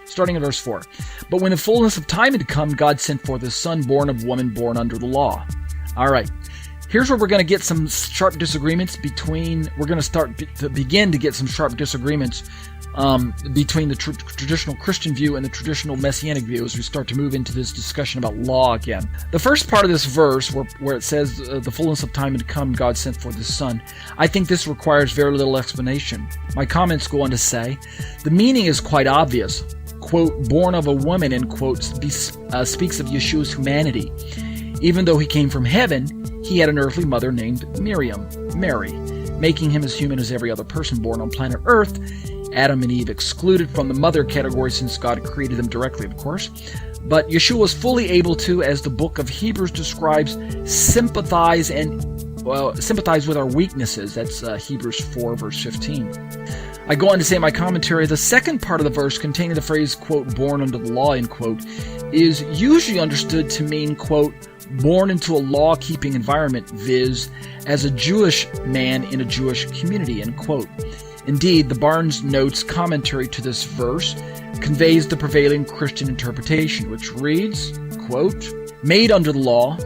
Starting at verse 4. But when the fullness of time had come, God sent forth his son, born of woman, born under the law. All right. Here's where we're going to get some sharp disagreements between the traditional Christian view and the traditional Messianic view as we start to move into this discussion about law again. The first part of this verse, where it says, the fullness of time had come, God sent forth his son, I think this requires very little explanation. My comments go on to say, the meaning is quite obvious. Quote, born of a woman, end quote, speaks of Yeshua's humanity. Even though he came from heaven, he had an earthly mother named Mary, making him as human as every other person born on planet Earth, Adam and Eve excluded from the mother category since God created them directly, of course. But Yeshua was fully able to, as the book of Hebrews describes, sympathize with our weaknesses. That's Hebrews 4, verse 15. I go on to say in my commentary, the second part of the verse containing the phrase, quote, born under the law, end quote, is usually understood to mean, quote, born into a law-keeping environment, viz., as a Jewish man in a Jewish community, end quote. Indeed, the Barnes Notes commentary to this verse conveys the prevailing Christian interpretation, which reads, quote, made under the law,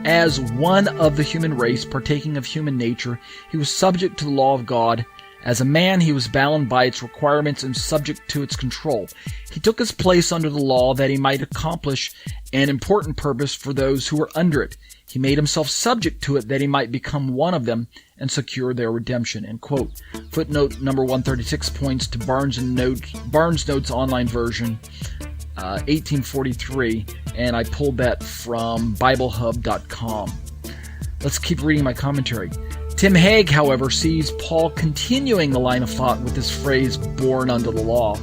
as one of the human race partaking of human nature, he was subject to the law of God. As a man, he was bound by its requirements and subject to its control. He took his place under the law that he might accomplish an important purpose for those who were under it. He made himself subject to it that he might become one of them and secure their redemption, end quote. Footnote number 136 points to Barnes Notes online version, 1843, and I pulled that from BibleHub.com. Let's keep reading my commentary. Tim Hegg, however, sees Paul continuing the line of thought with this phrase, born under the law.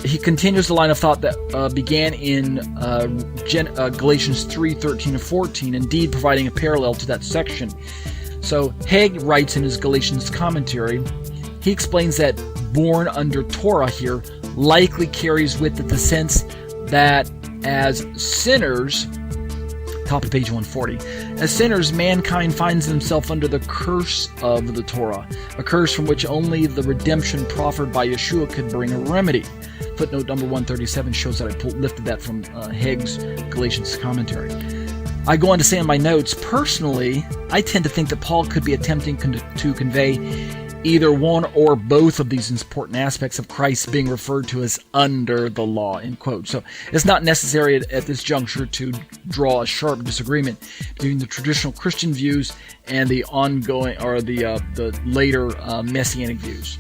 He continues the line of thought that began in Galatians 3:13-14, indeed providing a parallel to that section. So Hegg writes in his Galatians commentary, he explains that born under Torah here likely carries with it the sense that as sinners, top of page 140, as sinners, mankind finds himself under the curse of the Torah, a curse from which only the redemption proffered by Yeshua could bring a remedy. Footnote number 137 shows that I lifted that from Hegg's Galatians commentary. I go on to say in my notes, personally, I tend to think that Paul could be attempting to convey either one or both of these important aspects of Christ being referred to as under the law, end quote. So it's not necessary at this juncture to draw a sharp disagreement between the traditional Christian views and the ongoing or the later Messianic views.